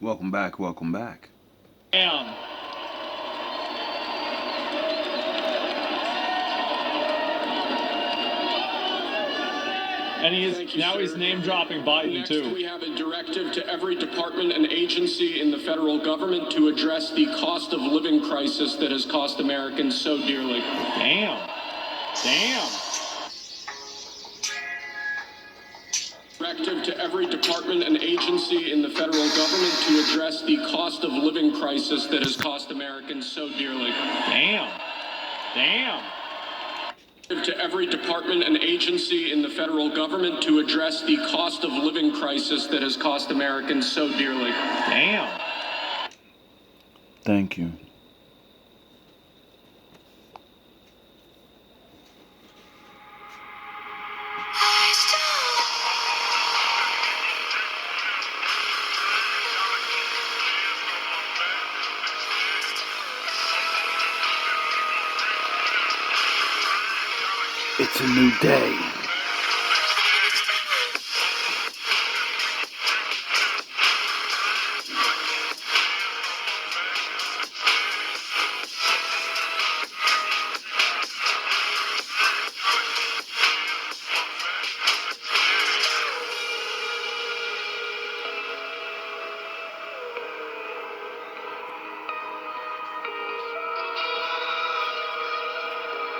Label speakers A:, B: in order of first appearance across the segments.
A: Welcome back, welcome back.
B: Damn. And he's name dropping Biden
C: Next,
B: too.
C: we have a directive to every department and agency in the federal government to address the cost of living crisis that has cost Americans so dearly.
B: Damn.
C: Directive to every department and agency in the federal government to address the cost of living crisis that has cost Americans so dearly.
B: Damn.
C: To every department and agency in the federal government to address the cost of living crisis that has cost Americans so dearly.
B: Damn.
A: Thank you. It's a new day.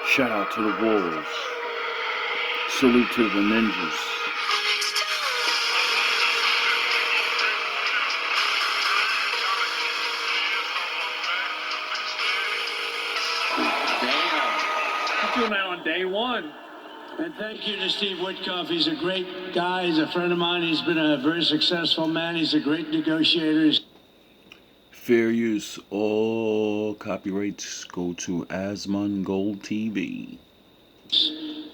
A: Shout out to the wolves. Salute to the ninjas.
B: Damn. You're doing that on day one.
D: And thank you to Steve Witkoff. He's a great guy. He's a friend of mine. He's been a very successful man. He's a great negotiator.
A: Fair use. All copyrights go to Asmon Gold TV.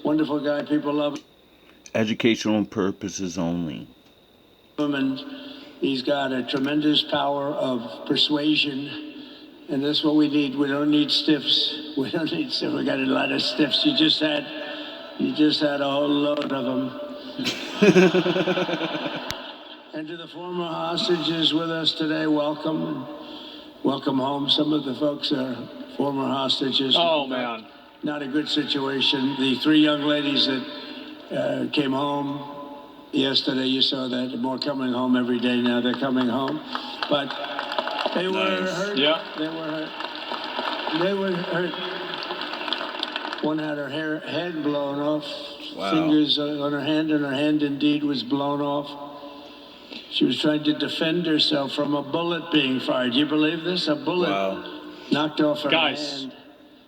D: Wonderful guy. People love him.
A: Educational purposes only.
D: And he's got a tremendous power of persuasion. And that's what we need. We don't need stiffs. We got a lot of stiffs. You just had a whole load of them. And to the former hostages with us today, welcome. Welcome home. Some of the folks are former hostages.
B: Oh, man.
D: Not a good situation. The three young ladies that came home yesterday, you saw that. They're more coming home every day now. They're coming home. But they were hurt.
B: Yeah.
D: They were hurt. One had her head blown off.
A: Wow.
D: Fingers on her hand, and her hand indeed was blown off. She was trying to defend herself from a bullet being fired. You believe this? A bullet knocked off her hand.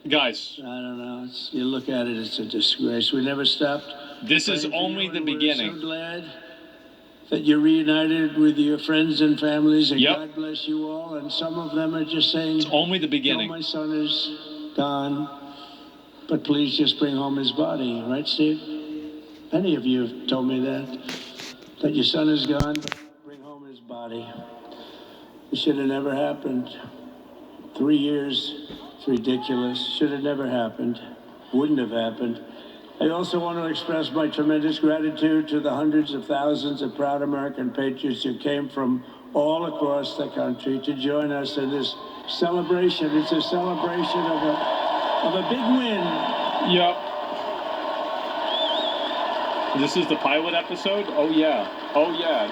B: Guys.
D: I don't know. You look at it, it's a disgrace. We never stopped.
B: This is only the beginning.
D: We're so glad that you're reunited with your friends and families, and
B: Yep.
D: God bless you all. And some of them are just saying,
B: It's only the beginning.
D: "No, my son is gone, but please just bring home his body." Right, Steve? Many of you have told me that your son is gone, but bring home his body. It should have never happened. 3 years, it's ridiculous. Should have never happened. Wouldn't have happened. I also want to express my tremendous gratitude to the hundreds of thousands of proud American patriots who came from all across the country to join us in this celebration. It's a celebration of a big win.
B: Yep. This is the pilot episode? Oh yeah.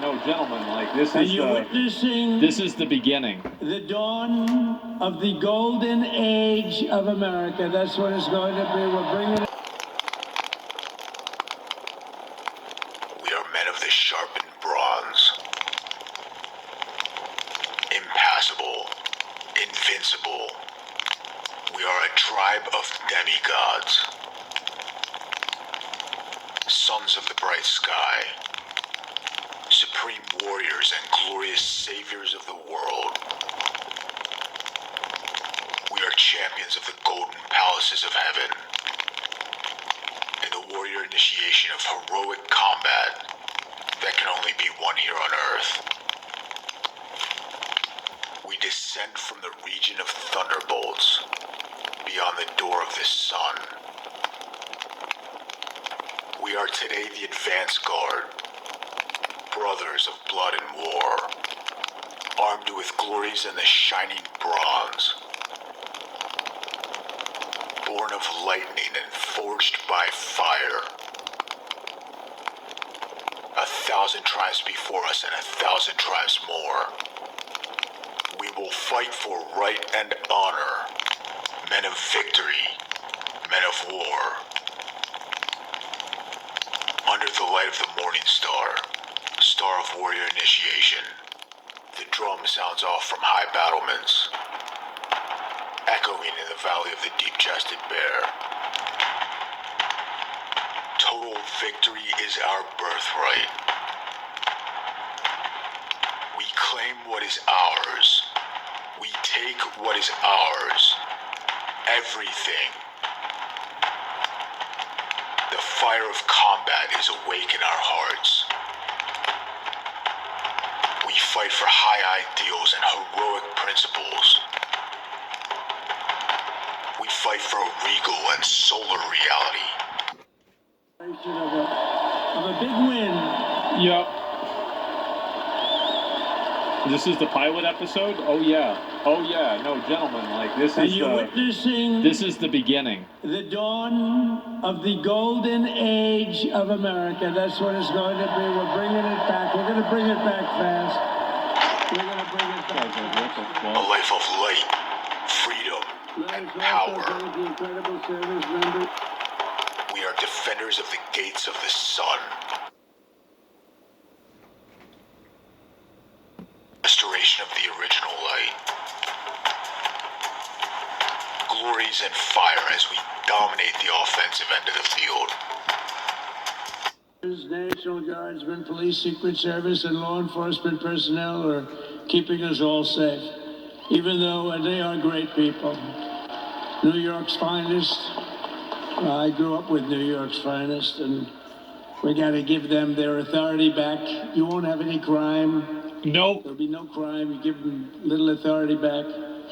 B: No, gentlemen, like this
D: And
B: is
D: you're witnessing
B: this is the beginning.
D: the dawn of the golden age of America. That's what it's going to be. We're bringing it.
E: We are men of the sharpened bronze. Impassable. Invincible. We are a tribe of demigods. Sons of the bright sky. Supreme warriors and glorious saviors of the world. We are champions of the golden palaces of heaven. In the warrior initiation of heroic combat that can only be won here on Earth. We descend from the region of thunderbolts, beyond the door of the sun. We are today the advance guard, brothers of blood and war, armed with glories and the shining bronze. Born of lightning and forged by fire. 1,000 tribes before us and 1,000 tribes more. We will fight for right and honor. Men of victory, men of war. Under the light of the morning star, star of warrior initiation, the drum sounds off from high battlements, echoing in the valley of the deep-chested bear. Total victory is our birthright. We claim what is ours. We take what is ours. Everything. The fire of combat is awake in our hearts. We fight for high ideals and heroic principles. We fight for a regal and solar reality.
D: Of a big win.
B: Yep. This is the pilot episode? Oh yeah. Oh yeah. No, gentlemen, like this
D: And
B: is
D: you're witnessing
B: this is the beginning.
D: the dawn of the golden age of America. That's what it's going to be. We're bringing it back. We're going to bring it back fast. We're going to bring it back fast.
E: A life of light, freedom, and power. We are defenders of the gates of the sun. Restoration of the original light. Glories and fire as we dominate the offensive end of the field.
D: National Guardsmen, police, Secret Service, and law enforcement personnel are keeping us all safe, even though they are great people. New York's finest. I grew up with New York's finest, and we got to give them their authority back. You won't have any crime.
B: Nope.
D: There'll be no crime. You give them little authority back.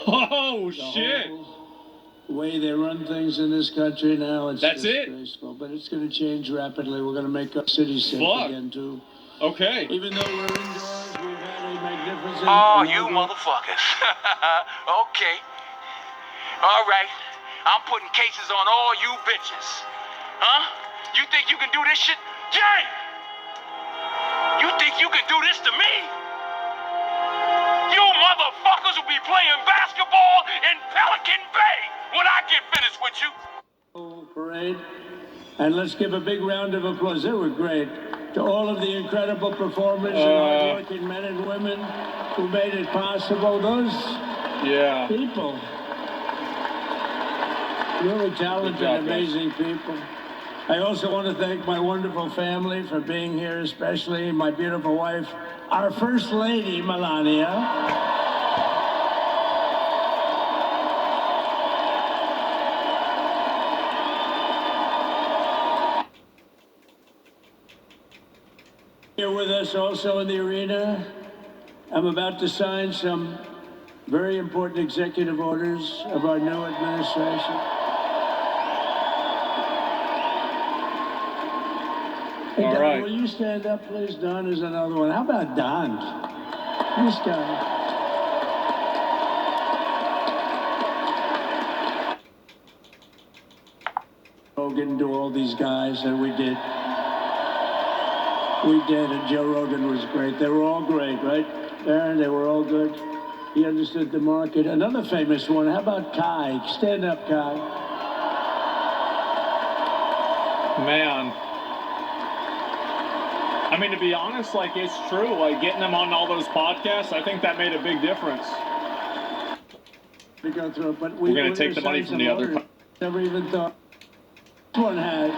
B: Oh shit.
D: The way they run things in this country now, it's
B: That's it?
D: disgraceful. But it's going to change rapidly. We're going to make our city safe again, too.
B: Okay.
D: Even though we're indoors, we've had a magnificent...
F: Oh, you motherfuckers. Okay. All right. I'm putting cases on all you bitches. Huh? You think you can do this shit? Jay! You think you can do this to me? You motherfuckers will be playing basketball in Pelican Bay when I get finished with you.
D: Parade. And let's give a big round of applause. They were great. To all of the incredible performers and hardworking men and women who made it possible. Those people. Really talented, amazing people. I also want to thank my wonderful family for being here, especially my beautiful wife, our First Lady, Melania. Here with us also in the arena, I'm about to sign some very important executive orders of our new administration. Hey,
B: All
D: Don,
B: right.
D: will you stand up, please? Don is another one. How about Don? This guy. Rogan, to all these guys that we did. And Joe Rogan was great. They were all great, right, Aaron? They were all good. He understood the market. Another famous one. How about Kai? Stand up, Kai.
B: Man. I mean, to be honest, like, it's true. Like, getting them on all those podcasts, I think that made a big difference.
D: We go through it, but
B: we're going to take the money from the other.
D: Never even thought this one had.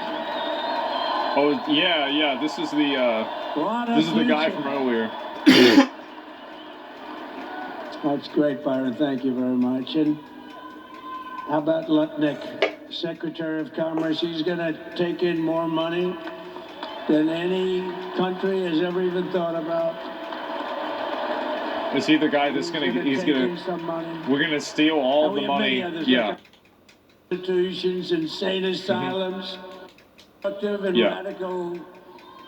B: Oh yeah. This is the guy from earlier.
D: That's great, Byron. Thank you very much. And how about Lutnick, Secretary of Commerce? He's going to take in more money than any country has ever even thought about.
B: Is he the guy that's we're gonna steal all the money? Yeah.
D: Institutions, insane asylums, and radical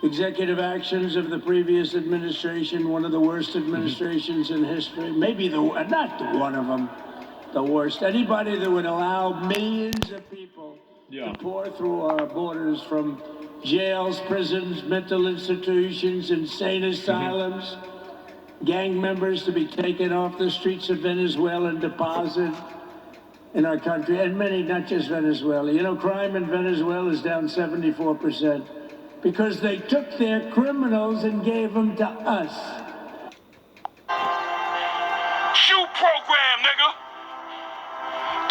D: executive actions of the previous administration, one of the worst administrations in history, maybe not one of them, the worst. Anybody that would allow millions of people to pour through our borders from jails, prisons, mental institutions, insane asylums, gang members to be taken off the streets of Venezuela and deposited in our country, and many, not just Venezuela. You know, crime in Venezuela is down 74% because they took their criminals and gave them to us.
F: Shoot program, nigga.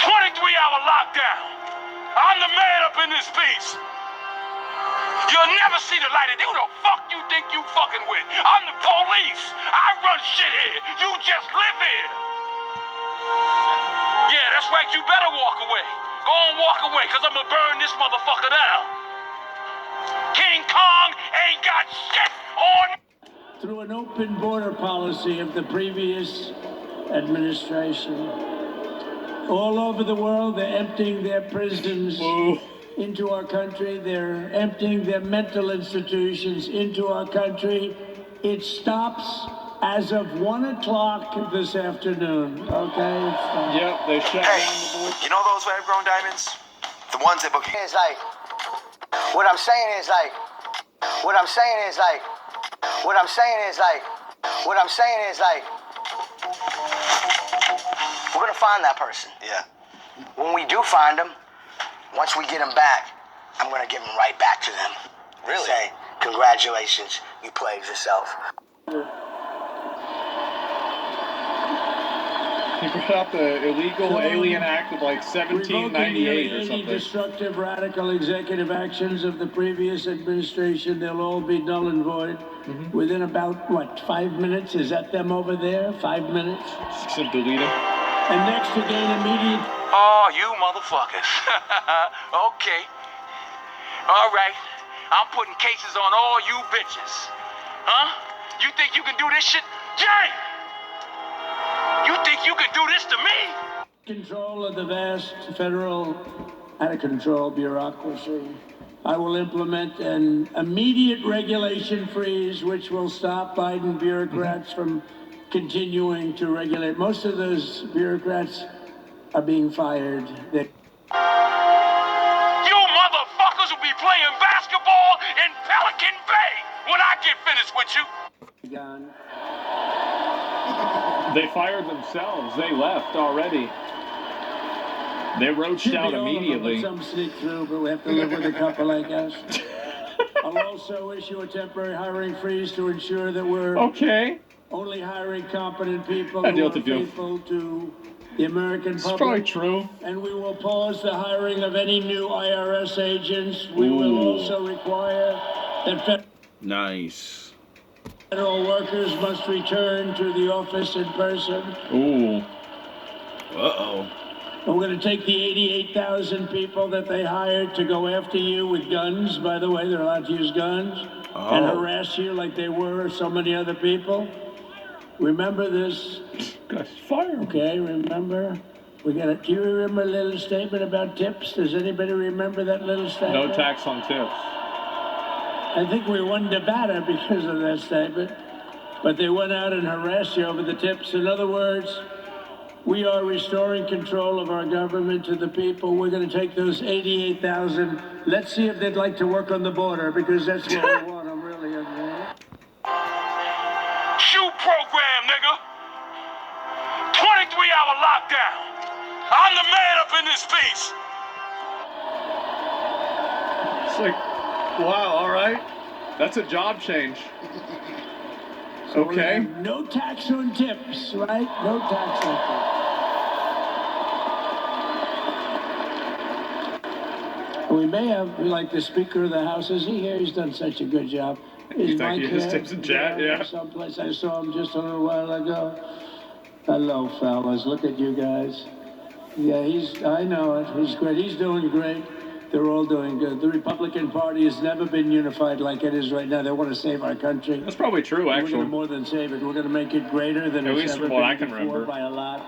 F: 23-hour lockdown. I'm the man up in this piece. You'll never see the light of day. Who the fuck you think you fucking with? I'm the police. I run shit here. You just live here. Yeah, that's right. You better walk away. Go on, walk away, because I'm going to burn this motherfucker down. King Kong ain't got shit on.
D: Through an open border policy of the previous administration, all over the world, they're emptying their prisons into our country. They're emptying their mental institutions into our country. It stops as of 1 o'clock this afternoon, okay?
B: Yep, they shut down the border.
G: You know those lab-grown diamonds? The ones that is like, what I'm saying is like, we're gonna find that person. Yeah. When we do find them, once we get them back, I'm gonna give them right back to them. Really? Say, congratulations, you played yourself.
B: He brought out the illegal alien act of like 1798 or something.
D: Destructive radical executive actions of the previous administration, they'll all be null and void within about, what, 5 minutes? Is that them over there? 5 minutes?
B: Should delete them.
D: And next to gain immediate...
F: Oh, you motherfuckers. Okay. All right. I'm putting cases on all you bitches. Huh? You think you can do this shit? Jay! You think you can do this to me?
D: Control of the vast federal, out-of-control bureaucracy. I will implement an immediate regulation freeze, which will stop Biden bureaucrats from continuing to regulate. Most of those bureaucrats are being fired.
F: You motherfuckers will be playing basketball in Pelican Bay when I get finished with you.
D: Gone.
B: They fired themselves. They left already. They roached out immediately.
D: Some sneak through, but we have to live with a couple, I guess. I'll also issue a temporary hiring freeze to ensure that we're only hiring competent people who are faithful to the American public.
B: It's probably true.
D: And we will pause the hiring of any new IRS agents. We will also require that federal workers must return to the office in person.
B: Ooh.
D: And we're going to take the 88,000 people that they hired to go after you with guns. By the way, they're allowed to use guns and harass you like they were so many other people. Remember this?
B: Guys, fire.
D: Okay, remember? Do you remember a little statement about tips? Does anybody remember that little statement?
B: No tax on tips.
D: I think we won Nevada because of that statement. But they went out and harassed you over the tips. In other words, we are restoring control of our government to the people. We're going to take those 88,000. Let's see if they'd like to work on the border, because that's what we want them really in there.
F: Shoot program, nigga. 23-hour lockdown. I'm the man up in this piece.
B: It's like, wow, all right. That's a job change.
D: So
B: okay.
D: No tax on tips, right? No tax on tips. We may have, like the Speaker of the House, is he here? He's done such a good job. Is Mike
B: he just tips in chat? Yeah.
D: Someplace I saw him just a little while ago. Hello, fellas. Look at you guys. Yeah, I know it. He's great. He's doing great. They're all doing good. The Republican Party has never been unified like it is right now. They want to save our country.
B: That's probably true, actually.
D: We're going to more than save it. We're going to make it greater than it's ever been before by a lot.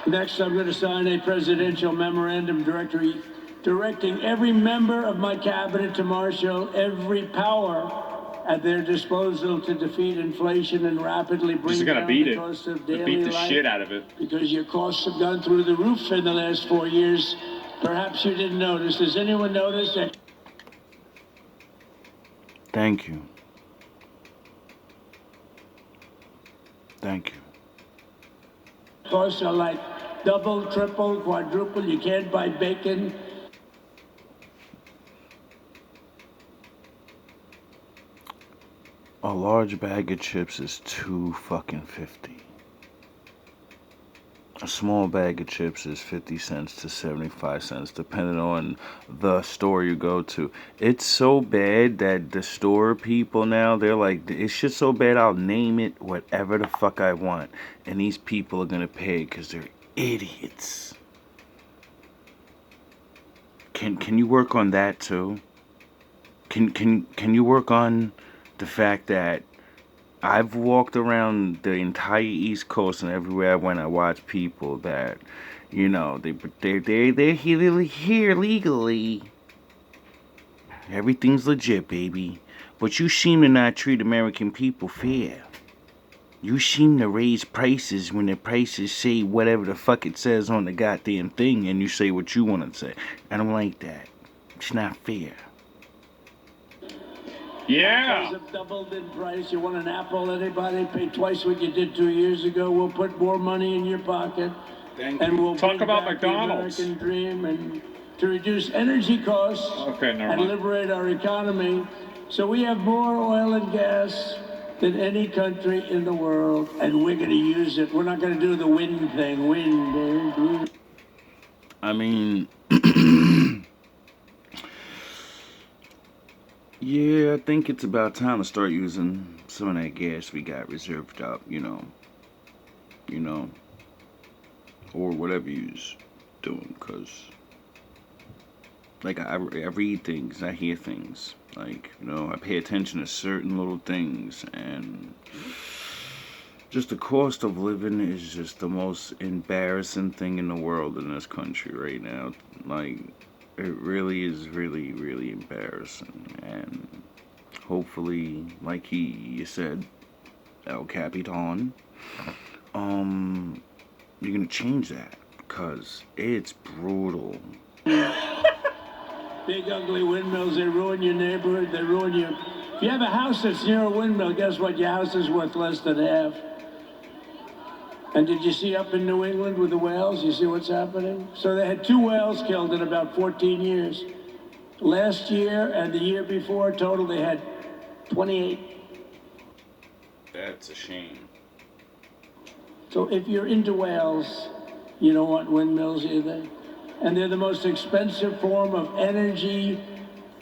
D: Next, I'm going to sign a presidential memorandum directory directing every member of my cabinet to marshal every power at their disposal to defeat inflation and rapidly bring
B: Just gonna
D: down
B: beat
D: the
B: it.
D: cost of
B: Beat
D: daily
B: the
D: life.
B: shit out of it.
D: Because your costs have gone through the roof in the last 4 years. Perhaps you didn't notice. Does anyone notice that?
A: Thank you. Thank you.
D: Costs are like double, triple, quadruple. You can't buy bacon.
A: A large bag of chips is $2.50. A small bag of chips is 50 cents to 75 cents, depending on the store you go to. It's so bad that the store people now, they're like, it's just so bad, I'll name it whatever the fuck I want. And these people are gonna pay because they're idiots. Can you work on that too? Can you work on the fact that I've walked around the entire East Coast, and everywhere I went, I watched people that, you know, they're here legally. Everything's legit, baby. But you seem to not treat American people fair. You seem to raise prices when the prices say whatever the fuck it says on the goddamn thing, and you say what you want to say. I don't like that. It's not fair.
B: Yeah.
D: Apples have doubled in price. You want an apple, anybody? Pay twice what you did 2 years ago. We'll put more money in your pocket.
A: Thank
D: and
A: you.
D: we'll
B: Talk
D: bring
B: about
D: back
B: McDonald's.
D: the American dream and to reduce energy costs
B: Okay, never
D: and
B: mind.
D: liberate our economy. So we have more oil and gas than any country in the world, and we're going to use it. We're not going to do the wind thing. Wind.
A: I mean, yeah, I think it's about time to start using some of that gas we got reserved up, you know, or whatever you's doing, because, like, I read things, I hear things, like, you know, I pay attention to certain little things, and just the cost of living is just the most embarrassing thing in the world in this country right now. Like, it really is really, really embarrassing. And hopefully, like you said, El Capitan, you're gonna change that, because it's brutal.
D: Big ugly windmills, they ruin your neighborhood, they ruin your... If you have a house that's near a windmill, guess what? Your house is worth less than half. And did you see up in New England with the whales? You see what's happening? So they had 2 whales killed in about 14 years. Last year and the year before, total, they had 28.
A: That's a shame.
D: So if you're into whales, you don't want windmills either. And they're the most expensive form of energy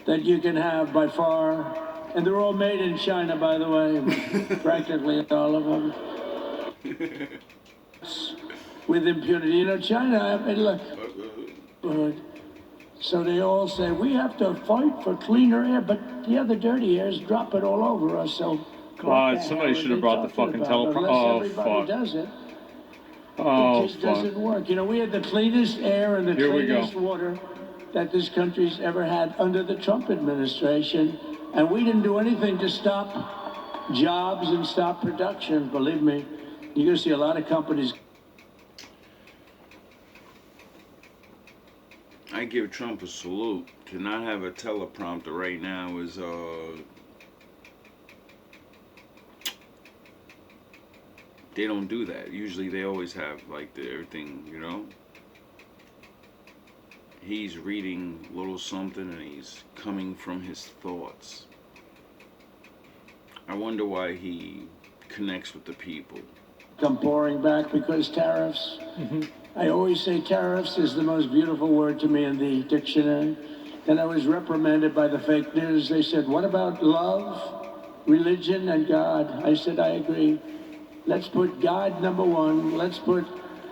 D: that you can have by far. And they're all made in China, by the way, practically all of them. With impunity. You know, China, I mean, look, so they all say, we have to fight for cleaner air, but the other dirty air is dropping all over us, so...
B: God, somebody should have brought the fucking teleprompter. Oh,
D: everybody
B: fuck.
D: does it.
B: Oh,
D: It just
B: fuck.
D: doesn't work. You know, we had the cleanest air and the
B: Here we
D: cleanest
B: go.
D: water that this country's ever had under the Trump administration, and we didn't do anything to stop jobs and stop production. Believe me, you're going to see a lot of companies.
A: I give Trump a salute. To not have a teleprompter right now is, they don't do that. Usually they always have, like, everything, you know? He's reading a little something and he's coming from his thoughts. I wonder why he connects with the people.
D: Come pouring back because tariffs. I always say tariffs is the most beautiful word to me in the dictionary. And I was reprimanded by the fake news. They said, what about love, religion, and God? I said, I agree. Let's put God number 1. Let's put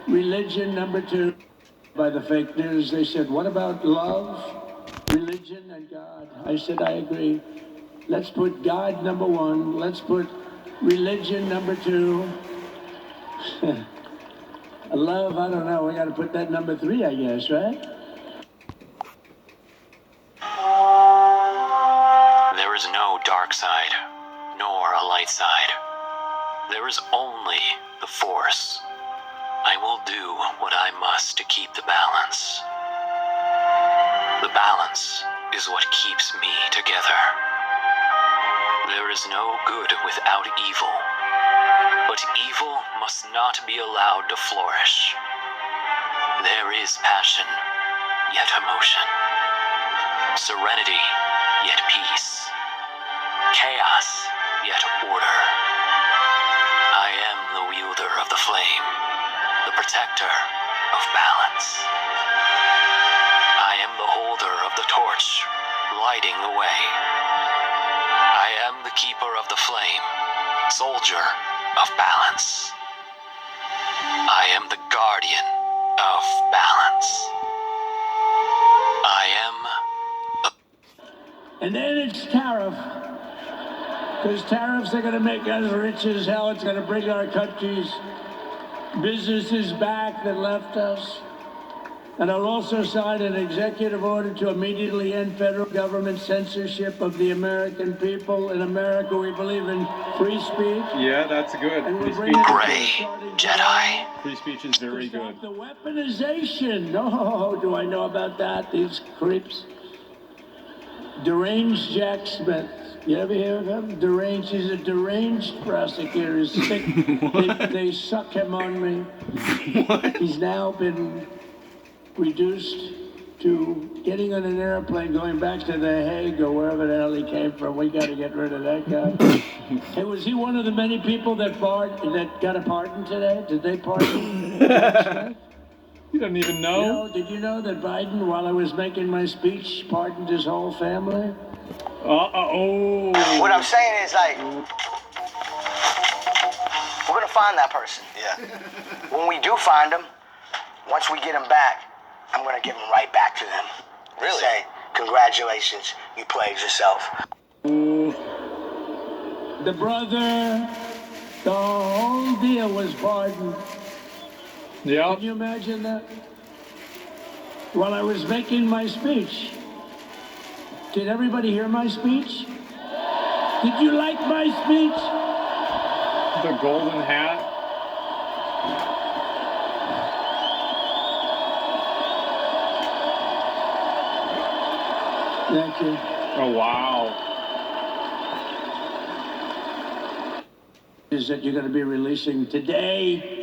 D: religion number 2. By the fake news, they said, what about love, religion, and God? I said, I agree. Let's put God number 1. Let's put religion number 2. Love, I don't know. We got to put that number 3, I guess, right?
H: There is only the Force. I will do what I must to keep the balance. The balance is what keeps me together. There is no good without evil, but evil must not be allowed to flourish. There is passion, yet emotion. Serenity, yet peace. Chaos, yet order. I am the wielder of the flame, the protector of balance. I am the holder of the torch, lighting the way. I am the keeper of the flame, soldier of balance. I am the guardian of balance. I am
D: And then it's tariff. Because tariffs are going to make us rich as hell. It's going to bring our country's businesses back that left us. And I'll also sign an executive order to immediately end federal government censorship of the American people. In America, we believe in free speech.
B: Yeah, that's good.
D: And
B: Free
D: we're
B: speech.
D: bringing
H: Gray Jedi.
B: Free speech is very good.
D: The weaponization. Oh, do I know about that? These creeps. Deranged Jack Smith. You ever hear of him? Deranged. He's a deranged prosecutor. He's sick. They suck him on me.
A: What?
D: He's now been reduced to getting on an airplane, going back to The Hague or wherever the hell he came from. We got to get rid of that guy. Hey, was he one of the many people that got a pardon today? Did they pardon Jack Smith?
B: You don't even know.
D: Did you know that Biden, while I was making my speech, pardoned his whole family?
B: Oh.
G: What I'm saying is, like, we're gonna find that person. Yeah. When we do find him, once we get him back, I'm gonna give him right back to them. Really? Say, congratulations, you played yourself.
D: The brother, the whole deal was pardoned.
B: Yeah.
D: Can you imagine that? While I was making my speech. Did everybody hear my speech? Did you like my speech?
B: The golden hat.
D: Thank you.
B: Oh, wow.
D: Is that you're going to be releasing today.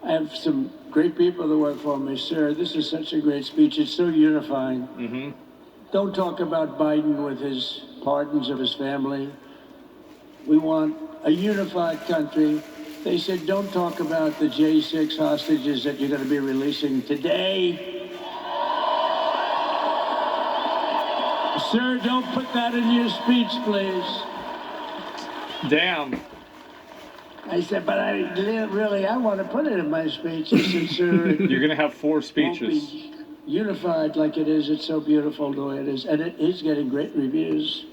D: I have some great people that work for me, sir. This is such a great speech. It's so unifying.
B: Mm-hmm.
D: Don't talk about Biden with his pardons of his family. We want a unified country. They said, don't talk about the J6 hostages that you're going to be releasing today. Sir, don't put that in your speech, please.
B: Damn.
D: I said, but I want to put it in my speech. He said, sir,
B: You're going to have 4
D: won't
B: speeches.
D: be unified like it is. It's so beautiful the way it is. And it is getting great reviews.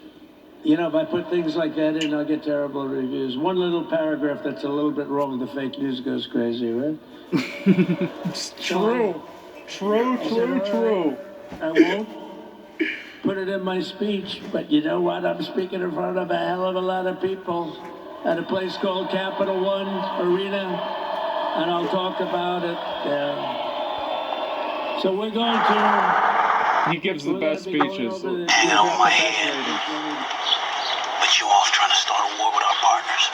D: You know, if I put things like that in, I'll get terrible reviews. One little paragraph that's a little bit wrong, the fake news goes crazy, right?
B: It's true. True.
D: I won't put it in my speech, but you know what? I'm speaking in front of a hell of a lot of people at a place called Capital One Arena, and I'll talk about it there. So we're going to...
B: He gives the best speeches.
H: Hanging on my head. But you off trying to start a war with our partners.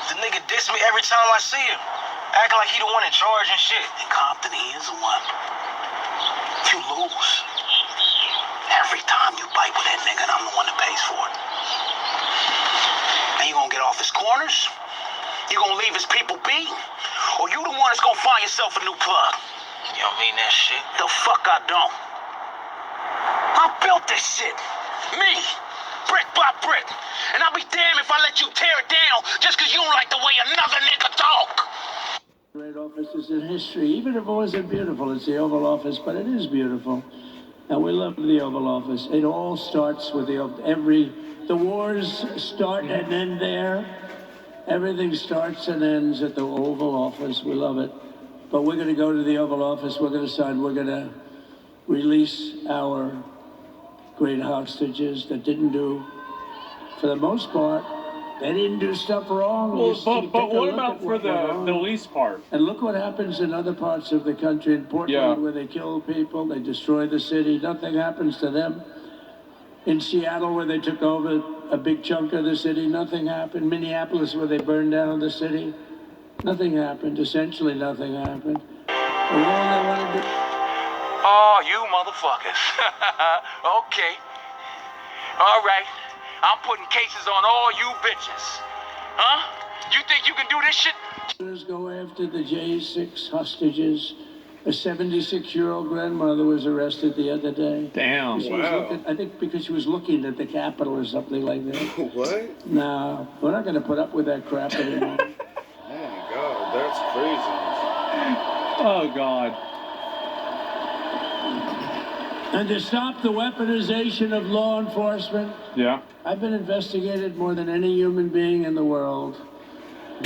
G: The nigga diss me every time I see him. Acting like he the one in charge and shit.
H: In Compton, he is the one. You lose. Every time you bite with that nigga, and I'm the one that pays for it. And you gonna get off his corners? You gonna leave his people be? Or you the one that's gonna find yourself a new plug? You don't mean that shit? The fuck I don't. I built this shit. Me. Brick by brick. And I'll be damned if I let you tear it down just because you don't like the way another nigga talk.
D: Great offices in history, even if it wasn't beautiful. It's the Oval Office, but it is beautiful. And we love the Oval Office. It all starts with the wars start and end there. Everything starts and ends at the Oval Office. We love it. But we're going to go to the Oval Office. We're going to sign. We're going to release our great hostages that didn't do, for the most part, They didn't do stuff wrong.
B: Well,
D: You see, take
B: but
D: a
B: what
D: look
B: about
D: at
B: for
D: what went on.
B: the lease part?
D: And look what happens in other parts of the country. In Portland,
B: Yeah.
D: where they kill people, they destroy the city. Nothing happens to them. In Seattle, where they took over a big chunk of the city, nothing happened. Minneapolis, where they burned down the city, nothing happened. Essentially, nothing happened. And all they wanted to...
F: Oh, you motherfuckers. Okay. All right. I'm putting cases on all you bitches. Huh? You think you can do this shit?
D: Go after the J6 hostages. A 76-year-old grandmother was arrested the other day.
B: Damn.
D: She was looking, I think because she was looking at the Capitol or something like that.
A: What?
D: No, we're not going to put up with that crap anymore.
A: Oh my God, that's crazy.
B: Oh, God.
D: And to stop the weaponization of law enforcement,
B: Yeah.
D: I've been investigated more than any human being in the world.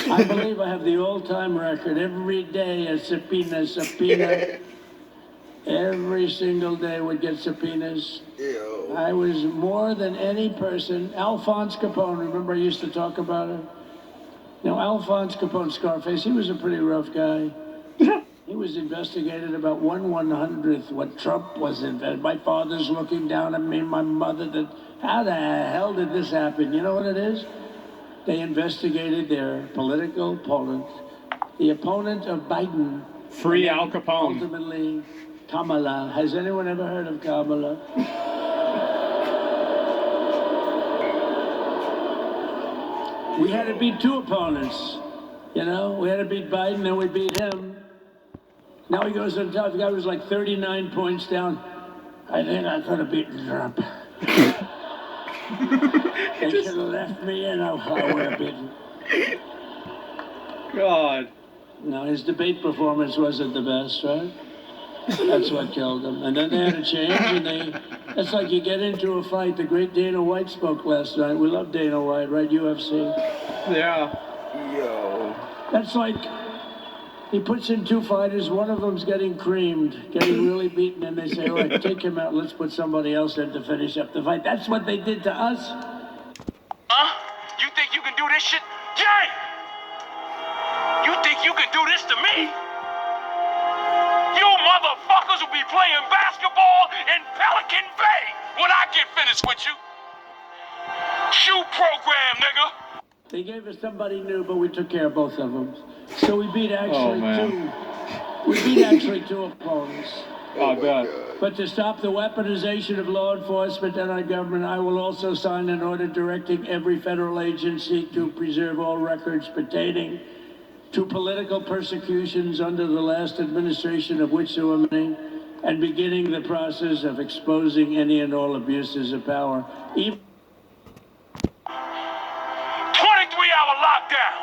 D: I believe I have the all-time record. Every day a subpoena. Every single day would get subpoenas.
A: Ew.
D: I was more than any person. Alphonse Capone, remember I used to talk about it? Now, Alphonse Capone, Scarface, he was a pretty rough guy. He was investigated about 1/100th what Trump was investigated. My father's looking down at me, my mother, that, how the hell did this happen? You know what it is? They investigated their political opponent, the opponent of Biden.
B: Free
D: and
B: Al Capone.
D: Ultimately, Kamala. Has anyone ever heard of Kamala? We had to beat two opponents. You know, we had to beat Biden, then we beat him. Now he goes on top. The guy was like 39 points down. I think I could have beaten Trump. They should have left me in. I would have beaten.
B: God.
D: No, his debate performance wasn't the best, right? That's what killed him. And then they had a change, and that's like you get into a fight. The great Dana White spoke last night. We love Dana White, right? UFC.
B: Yeah.
A: Yo.
D: That's like he puts in two fighters. One of them's getting creamed, getting really beaten, and they say, all right, take him out. Let's put somebody else in to finish up the fight. That's what they did to us.
F: Huh? You think you can do this shit? Jay! You think you can do this to me? You motherfuckers will be playing basketball in Pelican Bay when I get finished with you. Shoe program, nigga.
D: They gave us somebody new, but we took care of both of them. So we beat actually two opponents.
B: I bet.
D: But to stop the weaponization of law enforcement and our government, I will also sign an order directing every federal agency to preserve all records pertaining to political persecutions under the last administration of which there were many, and beginning the process of exposing any and all abuses of power.
F: 23-hour lockdown.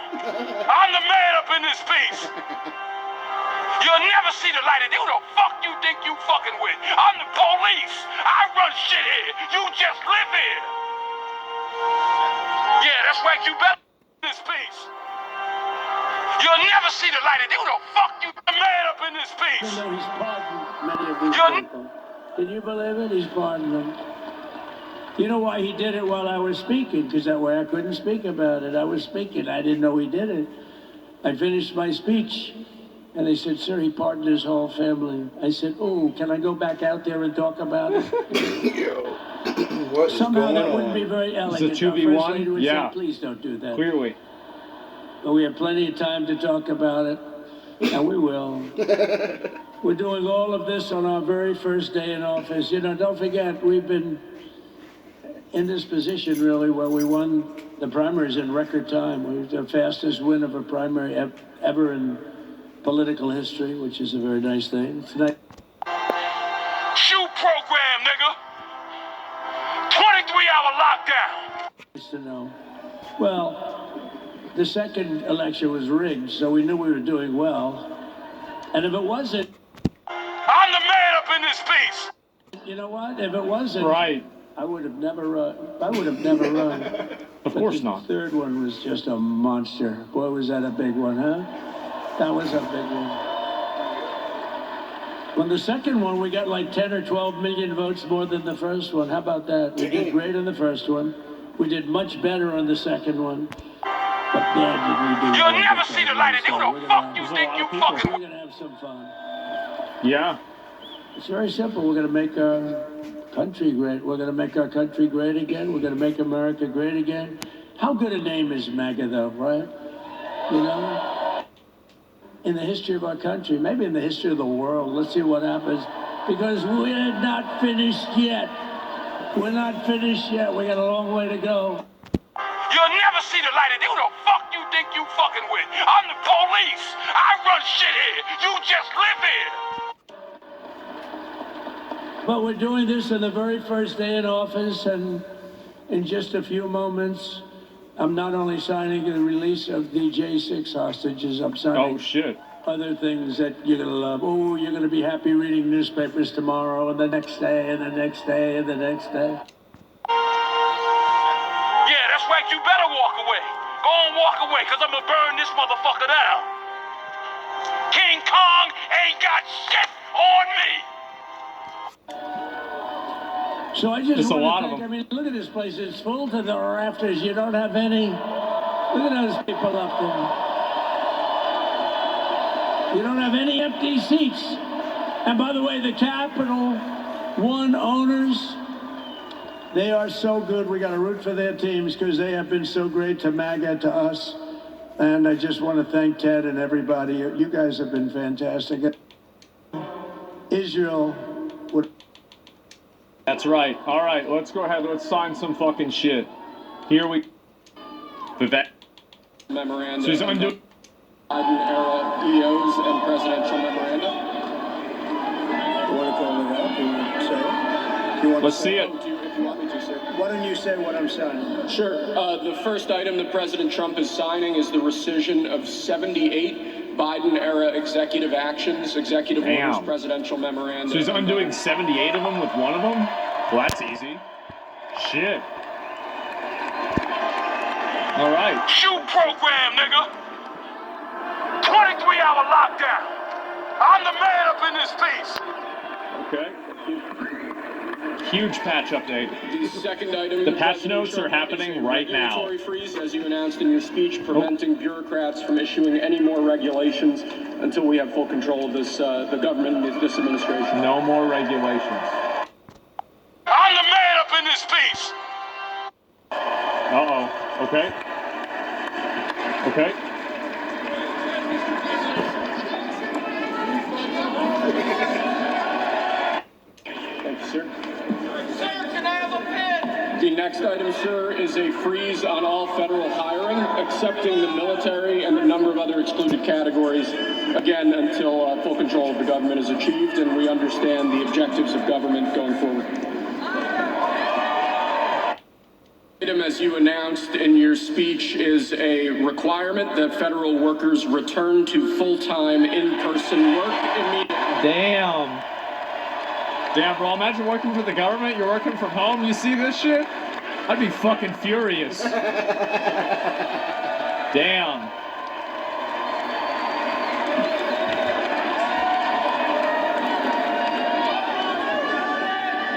F: I'm the man up in this piece. You'll never see the light of who the fuck you think you fucking with. I'm the police. I run shit here. You just live here. Yeah, that's right. You better in this piece. You'll never see the light of who the fuck you the man up in this piece.
D: You know, he's pardoned many of these people. Can you believe it? He's pardoned them. You know why he did it while I was speaking? Because that way I couldn't speak about it. I was speaking. I didn't know he did it. I finished my speech, and they said, sir, he pardoned his whole family. I said, oh, can I go back out there and talk about it?
A: What
D: Somehow that wouldn't be very elegant.
B: Is it 2v1?
D: Our First Lady would
B: Yeah.
D: say, please don't do that.
B: Clearly.
D: But we have plenty of time to talk about it, and we will. We're doing all of this on our very first day in office. You know, don't forget, we've been in this position, really, where we won the primaries in record time. We were the fastest win of a primary ever in political history, which is a very nice thing. It's nice.
F: Shoe program, nigga. 23-hour lockdown.
D: To know. Well, the second election was rigged, so we knew we were doing well. And if it wasn't,
F: I'm the man up in this piece.
D: you know what? If it wasn't,
B: Right.
D: I would have never run.
B: Of course
D: The
B: not.
D: third one was just a monster. Boy, was that a big one, huh? That was a big one. On the second one, we got like 10 or 12 million votes more than the first one. How about that? We did great in the first one. We did much better on the second one. But man, did we do
F: You'll
D: well
F: never
D: with
F: see
D: that
F: the light
D: one.
F: of day. Who
D: So
F: the fuck you think you fucking...
D: we're going to have some fun.
B: Yeah.
D: It's very simple. We're going to make our country great. We're going to make our country great again. We're going to make America great again. How good a name is MAGA, though, right? You know? In the history of our country, maybe in the history of the world. Let's see what happens. Because we're not finished yet. We're not finished yet. We got a long way to go.
F: You'll never see the light of day. Who the fuck you think you fucking with? I'm the police. I run shit here. You just live here.
D: But we're doing this on the very first day in office, and in just a few moments, I'm not only signing the release of the J6 hostages, I'm signing
B: Oh, shit.
D: other things that you're going to love. Oh, you're going to be happy reading newspapers tomorrow, and the next day, and the next day, and the next day.
F: Yeah, that's right. You better walk away. Go and walk away, because I'm going to burn this motherfucker down. King Kong ain't got shit on me.
D: So I just
B: There's a
D: want
B: lot
D: to
B: of
D: thank,
B: them.
D: I mean, look at this place. It's full to the rafters. You don't have any. Look at those people up there. You don't have any empty seats. And by the way, the Capital One owners, they are so good. We got to root for their teams because they have been so great to MAGA, to us. And I just want to thank Ted and everybody. You guys have been fantastic. Israel would...
B: That's right. All right, let's go ahead. Let's sign some fucking shit. Here we... That...
C: Memoranda.
B: So he's undoing...
C: Biden-era EOs and presidential memoranda.
D: You want to call it up? You want to say it? You want
B: Let's
D: to
B: see it.
C: If you want me to, sir.
D: Why don't you say what I'm signing?
C: Sure. The first item that President Trump is signing is the rescission of 78 Biden-era executive actions, executive orders,
B: Damn.
C: presidential memoranda.
B: So he's undoing 78 of them with one of them? Well, that's easy. Shit. All right.
F: Shoot program, nigga. 23-hour lockdown. I'm the man up in this piece.
B: Okay. Huge patch update.
C: The second item.
B: The patch
C: President
B: notes are
C: Trump
B: happening
C: is a
B: right now.
C: regulatory freeze, as you announced in your speech, preventing bureaucrats from issuing any more regulations until we have full control of this, the government and this administration.
B: No more regulations.
F: I'm the man up in this piece.
B: Uh-oh. Okay. Okay.
C: Thank you, sir. The next item, sir, is a freeze on all federal hiring, excepting the military and a number of other excluded categories, again, until full control of the government is achieved and we understand the objectives of government going forward. Item, as you announced in your speech, is a requirement that federal workers return to full-time in-person work immediately.
B: Damn. Damn, bro, imagine working for the government, you're working from home, you see this shit? I'd be fucking furious. Damn.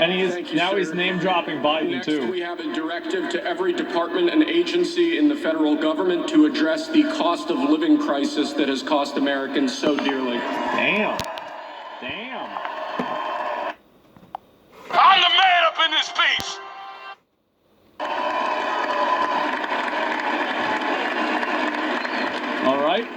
B: And
C: Thank you,
B: now
C: sir.
B: he's name dropping Biden
C: Next,
B: too.
C: we have a directive to every department and agency in the federal government to address the cost of living crisis that has cost Americans so dearly.
B: Damn. Damn.
F: I'm the man up in this piece.
B: All right.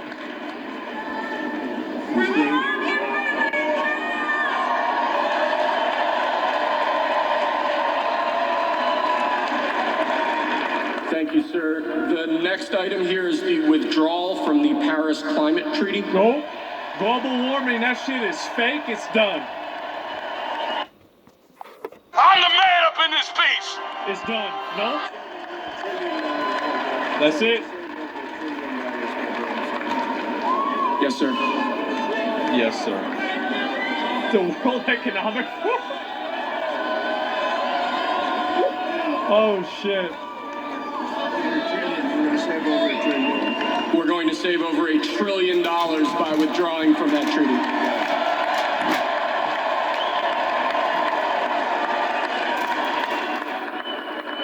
C: Thank you, sir. The next item here is the withdrawal from the Paris Climate Treaty.
B: Go. Global warming, that shit is fake, it's done.
F: I'm the man up in this piece.
B: It's done. No? That's it?
C: Yes, sir.
B: Yes, sir. The World Economic Forum. Oh, shit.
C: We're going to save over $1 trillion by withdrawing from that treaty.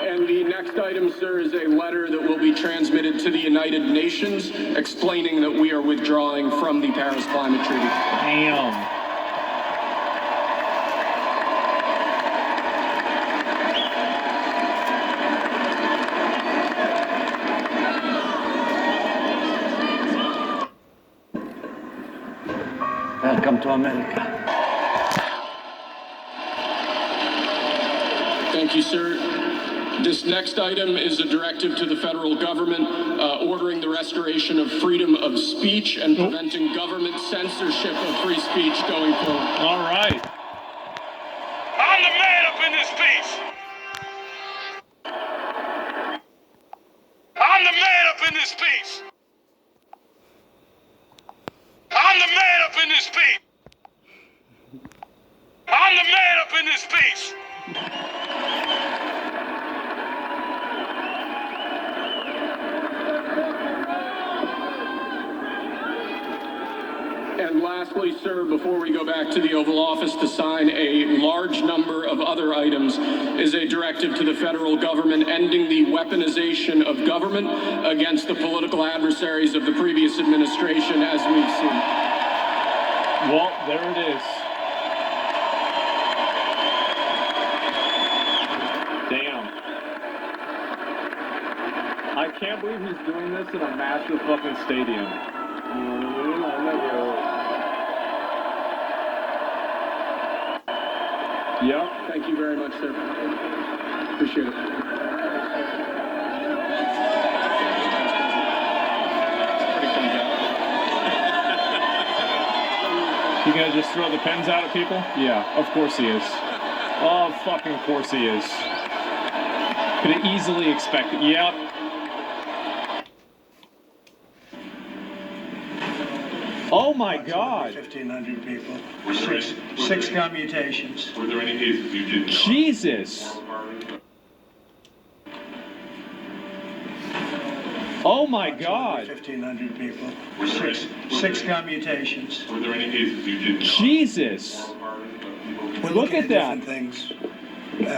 C: And the next item item, sir, is a letter that will be transmitted to the United Nations explaining that we are withdrawing from the Paris Climate Treaty.
B: Damn.
D: Welcome to America.
C: Thank you, sir. This next item is a directive to the federal government ordering the restoration of freedom of speech and preventing government censorship of free speech going forward.
B: All right.
F: I'm the man up in this piece. I'm the man up in this piece. I'm the man up in this piece. I'm the man up in this piece.
C: And lastly, sir, before we go back to the Oval Office to sign a large number of other items, is a directive to the federal government ending the weaponization of government against the political adversaries of the previous administration, as we've seen.
B: Well, there it is. Damn. I can't believe he's doing this in a massive fucking stadium. Yep.
C: Thank you very much, sir. Appreciate it.
B: You gonna just throw the pens out at people? Yeah, of course he is. Oh, fucking course he is. Could have easily expected. Yep. Oh my God.
D: 1,500 people. Six commutations.
I: Were there any cases you didn't know?
B: Jesus. Oh my God.
D: 1,500 people. Six commutations.
I: Were there any cases you didn't know?
B: Jesus.
D: We're
B: Look
D: looking
B: at that.
D: different things,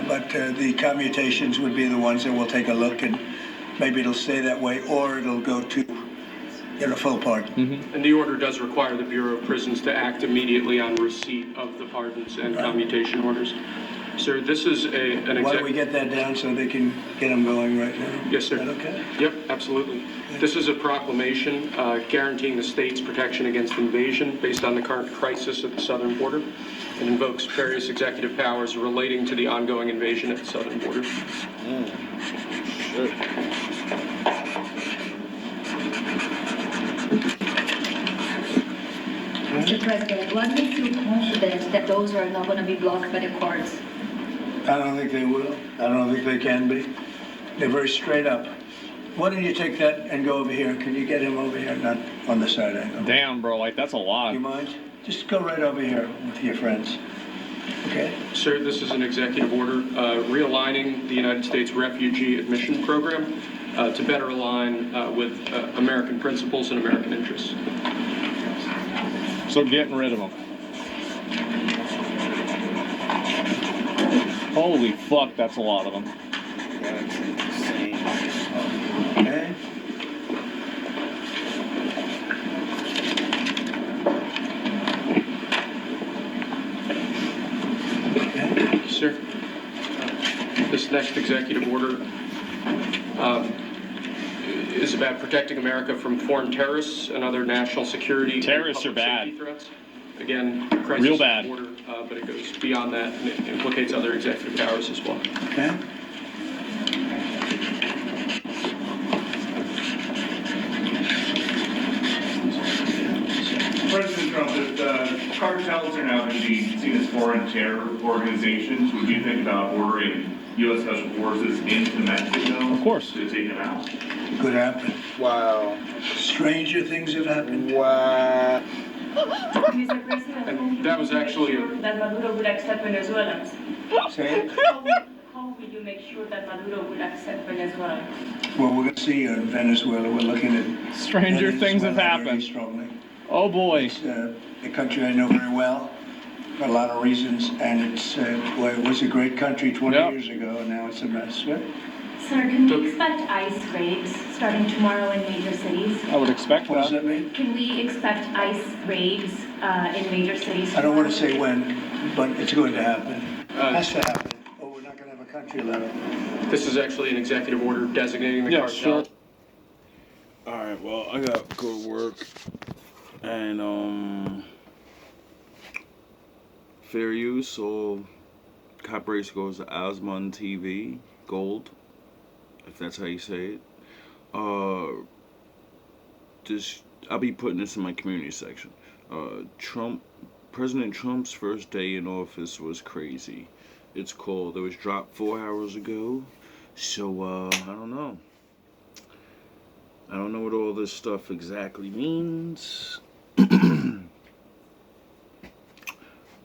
D: but the commutations would be the ones that we'll take a look, and maybe it'll stay that way, or it'll go to get a full pardon.
C: And the order does require the Bureau of Prisons to act immediately on receipt of the pardons and commutation orders. Sir, this is an
D: Why don't we get that down so they can get them going right now?
C: Yes, sir.
D: Is that okay?
C: Yep, absolutely. This is a proclamation guaranteeing the state's protection against invasion based on the current crisis at the southern border. It invokes various executive powers relating to the ongoing invasion at the southern border.
J: Mr. President, what makes you confident that those are not going to be blocked by the courts?
D: I don't think they will. I don't think they can be. They're very straight up. Why don't you take that and go over here? Can you get him over here, not on the side angle?
B: Damn, bro, like that's a lot.
D: You mind? Just go right over here with your friends. Okay?
C: Sir, this is an executive order realigning the United States refugee admission program to better align with American principles and American interests.
B: So getting rid of them. Holy fuck, that's a lot of them.
D: That's insane. Okay?
C: Sir, this next executive order is about protecting America from foreign terrorists and other national security
B: Terrorists
C: and
B: are
C: public
B: bad.
C: safety threats. Again, crisis
B: Real bad.
C: order, but it goes beyond that and it implicates other executive powers as well.
D: Okay?
I: President Trump, if cartels are now going to be seen as foreign terror organizations, would you think about ordering U.S. Special Forces into Mexico?
B: Of course.
I: To take them out?
D: Could happen.
G: Wow.
D: Stranger things have happened.
G: Wow.
J: Mr. President,
C: And that was actually
J: that Maduro would accept Venezuelans.
D: Say it.
J: How will you make sure that Maduro would accept Venezuela?
D: Well, we're going to see in Venezuela. We're looking at
B: Stranger things have
D: Venezuela very
B: happened.
D: strongly.
B: Oh boy.
D: It's a country I know very well for a lot of reasons, and it's well, it was a great country 20
B: Yep.
D: years ago, and now it's a mess. Right?
J: Sir, can we expect ICE raids starting tomorrow in major cities?
B: I would expect
D: What does
B: that.
D: that mean?
J: Can we expect ICE raids in major cities?
D: I don't want to say when, but it's going to happen. Has to happen, or we're not going to have a country left.
C: This is actually an executive order designating the
B: Yeah,
C: cartel.
B: sure.
A: Alright, well, I gotta go to work. And, fair use, so cop race goes to Osmond TV, Gold, if that's how you say it. I'll be putting this in my community section. President Trump's first day in office was crazy. It's called, it was dropped 4 hours ago, so, I don't know. I don't know what all this stuff exactly means.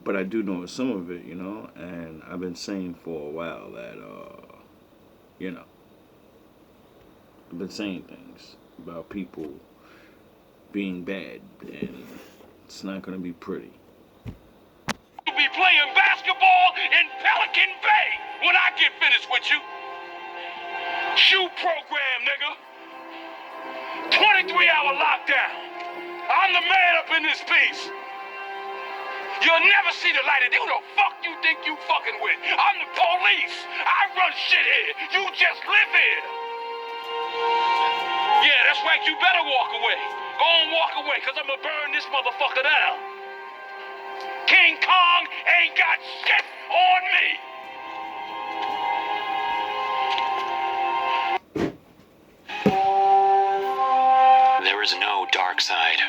A: But I do know some of it, you know, and I've been saying for a while that, you know, I've been saying things about people being bad, and it's not going to be pretty.
F: You'll be playing basketball in Pelican Bay when I get finished with you. Shoe program, nigga. 23-hour lockdown. I'm the man up in this piece. You'll never see the light of day. Who the fuck you think you fucking with? I'm the police. I run shit here. You just live here. Yeah, that's right. You better walk away. Go on, walk away, because I'm going to burn this motherfucker down. King Kong ain't got shit on me.
H: There is no dark side,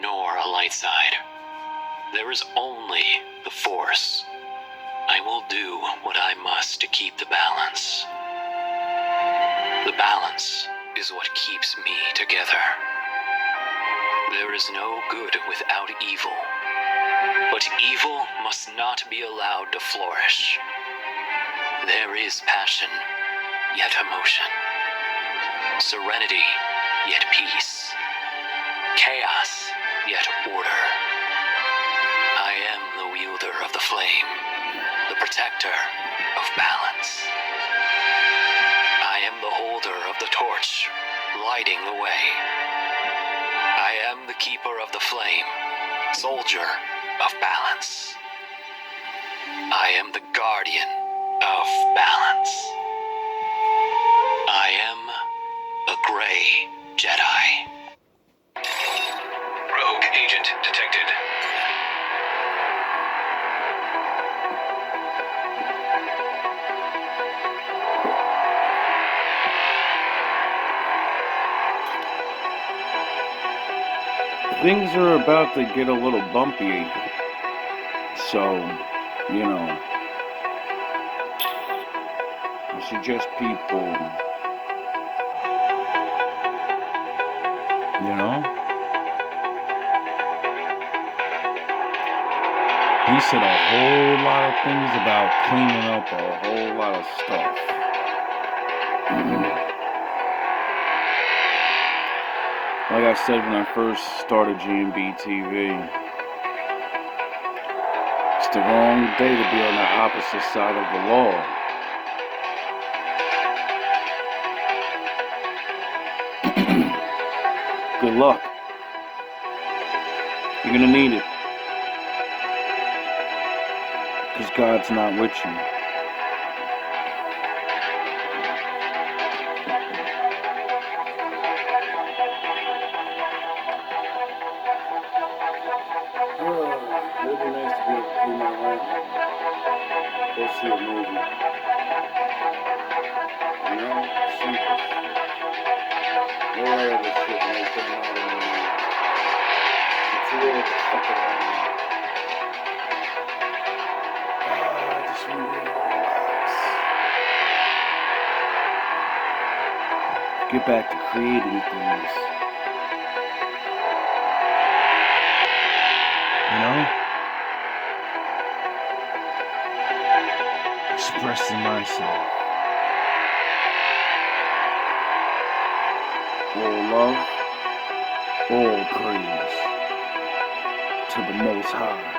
H: nor a light side. There is only the Force. I will do what I must to keep the balance. The balance is what keeps me together. There is no good without evil, but evil must not be allowed to flourish. There is passion, yet emotion. Serenity, yet peace. Chaos, yet order. I am the wielder of the flame, the protector of balance. I am the holder of the torch, lighting the way. I am the keeper of the flame, soldier of balance. I am the guardian of balance. I am a gray Jedi. Rogue agent detected.
A: Things are about to get a little bumpy, so, you know, I suggest people, you know, he said a whole lot of things about cleaning up a whole lot of stuff. Like I said when I first started GMB TV, it's the wrong day to be on the opposite side of the law. Good luck. You're gonna need it. Because God's not with you. It would be nice to be able to pay my rent, go see a movie. You know, simple. No other shit when they put out it's a little fuck around. I just want to relax. Get back to creating things. You know? Expressing myself. All love, all praise to the Most High.